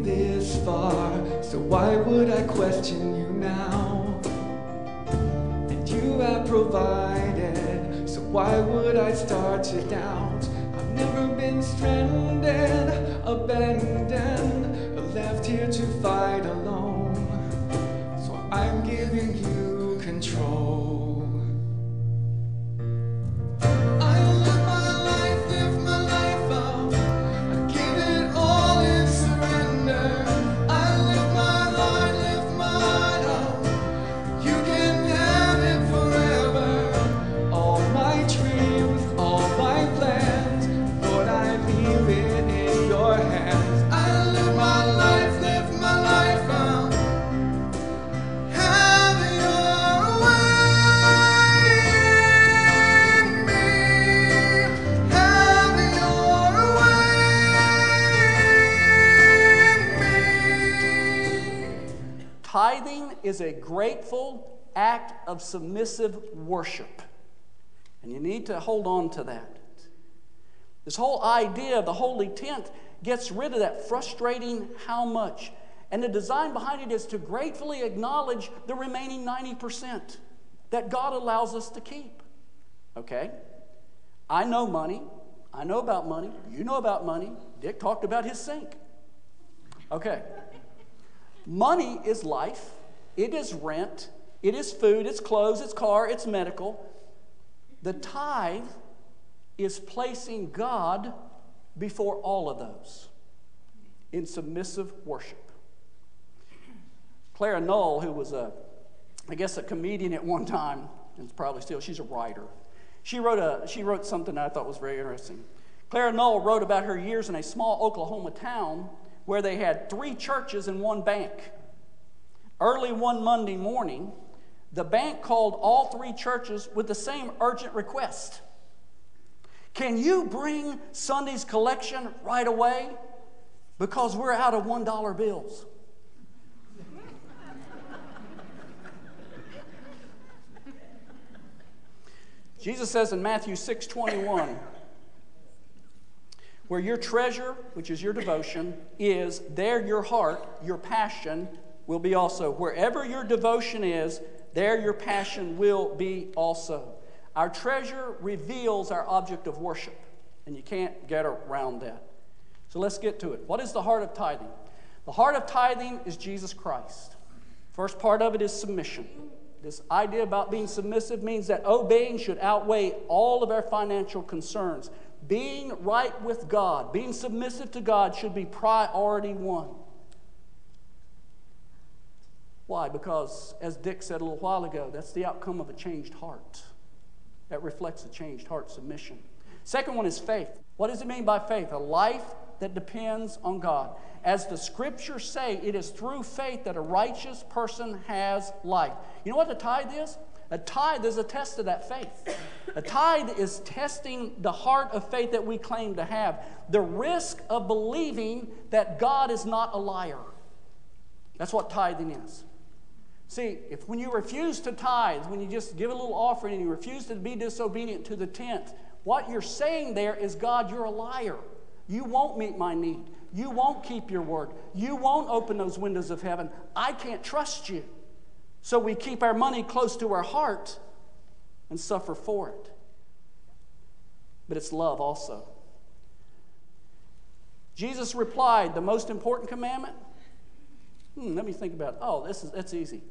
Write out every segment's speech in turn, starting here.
this far, so why would I question you now? And you have provided, so why would I start to doubt? I've never been stranded, abandoned, or left here to fight alone. So I'm giving you control. Tithing is a grateful act of submissive worship. And you need to hold on to that. This whole idea of the holy tenth gets rid of that frustrating how much. And the design behind it is to gratefully acknowledge the remaining 90% that God allows us to keep. Okay? I know money. I know about money. You know about money. Dick talked about his sink. Okay. Money is life. It is rent. It is food. It's clothes. It's car. It's medical. The tithe is placing God before all of those in submissive worship. Clara Null, who was a comedian at one time, and probably still, she's a writer. She wrote something that I thought was very interesting. Clara Null wrote about her years in a small Oklahoma town where they had 3 churches and 1 bank. Early one Monday morning, the bank called all 3 churches with the same urgent request. Can you bring Sunday's collection right away? Because we're out of $1 bills. Jesus says in Matthew 6:21, where your treasure, which is your devotion, is, there your heart, your passion, will be also. Wherever your devotion is, there your passion will be also. Our treasure reveals our object of worship, and you can't get around that. So let's get to it. What is the heart of tithing? The heart of tithing is Jesus Christ. First part of it is submission. This idea about being submissive means that obeying should outweigh all of our financial concerns. Being right with God, being submissive to God should be priority 1. Why? Because, as Dick said a little while ago, that's the outcome of a changed heart. That reflects a changed heart, submission. Second one is faith. What does it mean by faith? A life that depends on God. As the scriptures say, it is through faith that a righteous person has life. You know what the tithe is? A tithe is a test of that faith. A tithe is testing the heart of faith that we claim to have. The risk of believing that God is not a liar. That's what tithing is. See, when you refuse to tithe, when you just give a little offering and you refuse to be disobedient to the tenth, what you're saying there is, God, you're a liar. You won't meet my need. You won't keep your word. You won't open those windows of heaven. I can't trust you. So we keep our money close to our heart and suffer for it. But it's love also. Jesus replied, the most important commandment? Let me think about it. That's easy.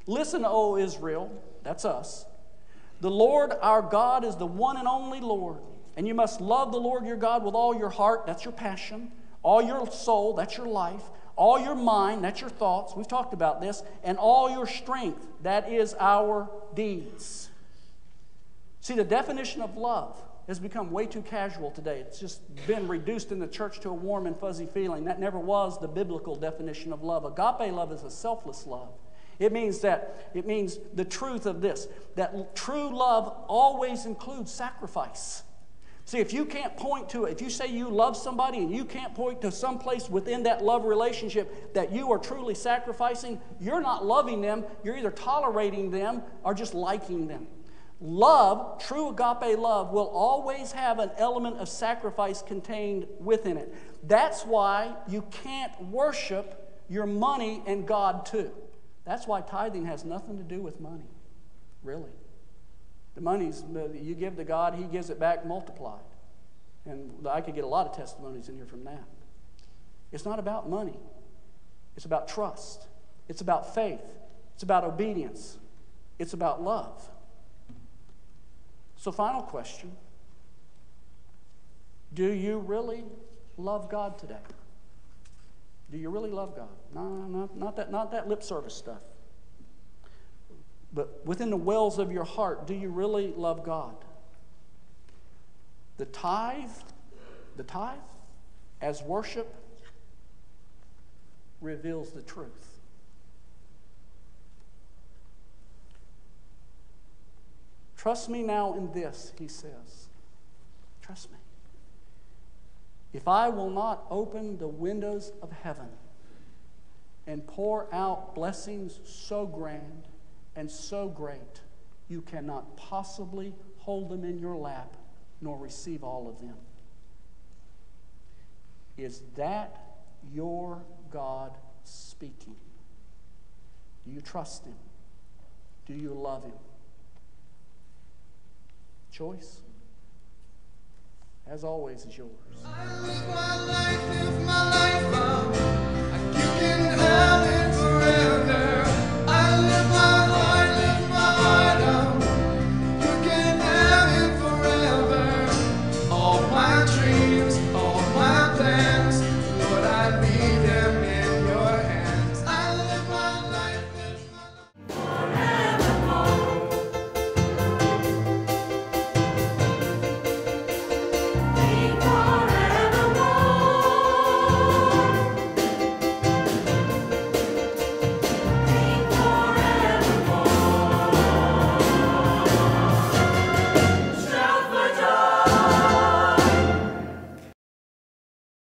Listen, O Israel, that's us. The Lord our God is the one and only Lord. And you must love the Lord your God with all your heart, that's your passion. All your soul, that's your life. All your mind, that's your thoughts. We've talked about this. And all your strength, that is our deeds. See, the definition of love has become way too casual today. It's just been reduced in the church to a warm and fuzzy feeling. That never was the biblical definition of love. Agape love is a selfless love. It means the truth of this, that true love always includes sacrifice. See, if you can't point to it, if you say you love somebody and you can't point to some place within that love relationship that you are truly sacrificing, you're not loving them. You're either tolerating them or just liking them. Love, true agape love, will always have an element of sacrifice contained within it. That's why you can't worship your money and God too. That's why tithing has nothing to do with money, really. The money's you give to God, He gives it back multiplied. And I could get a lot of testimonies in here from that. It's not about money. It's about trust. It's about faith. It's about obedience. It's about love. So, final question. Do you really love God today? Do you really love God? No, not that lip service stuff. But within the wells of your heart, do you really love God? The tithe as worship reveals the truth. Trust me now in this, he says. Trust me. If I will not open the windows of heaven and pour out blessings so grand and so great, you cannot possibly hold them in your lap nor receive all of them. Is that your God speaking? Do you trust Him? Do you love Him? Choice, as always, is yours. I live my life if my life